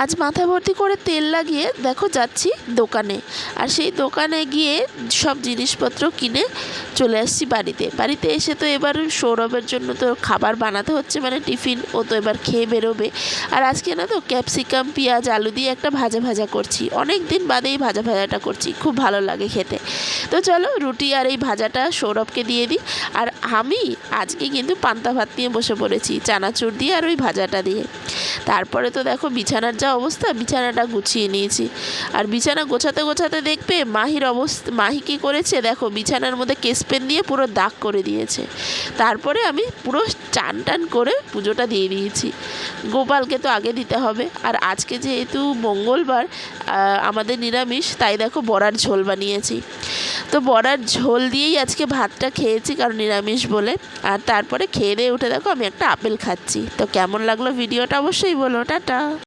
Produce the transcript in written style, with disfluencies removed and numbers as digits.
আজ মাথা ভর্তি করে তেল লাগিয়ে দেখো যাচ্ছি দোকানে, আর সেই দোকানে গিয়ে সব জিনিসপত্র কিনে চলে আসছি বাড়িতে এসে তো এবার সৌরভের জন্য তো খাবার বানাতে হচ্ছে, মানে টিফিন, ও তো এবার খেয়ে বেরোবে। আর আজকে না তো ক্যাপসিকাম পেঁয়াজ আলু দিয়ে একটা ভাজা করছি, অনেক দিন বাদে এই ভাজাটা করছি, খুব ভালো লাগে খেতে। তো চলো রুটি আর এই ভাজাটা সৌরভকে দিয়ে দিই। আর আমি আজকে কিন্তু পান্তা ভাত নিয়ে বসে পড়েছি, চানাচুর দিয়ে আর ওই ভাজাটা দিয়ে। তারপরে তো দেখো বিছানার যা অবস্থা, বিছানাটা গুছিয়ে নিয়েছি। আর বিছানা গোছাতে দেখবে মাহি কী করেছে দেখো, বিছানার মধ্যে কেসপেন দিয়ে পুরো দাগ করে দিয়েছে। তারপরে আমি পুরো টান করে পুজোটা দিয়ে দিয়েছি। গোপালকে তো আগে দিতে হবে। আর আজকে যেহেতু মঙ্গলবার আমাদের নিরামিষ, তাই দেখো বড়ার ঝোল বানিয়েছি। তো বড়ার ঝোল দিয়েই আজকে ভাতটা খেয়েছি, কারণ নিরামিষ বলে। আর তারপরে খেয়ে দিয়ে উঠে দেখো আমি একটা আপেল খাচ্ছি। তো কেমন লাগলো ভিডিওটা অবশ্যই বলো। টাটা।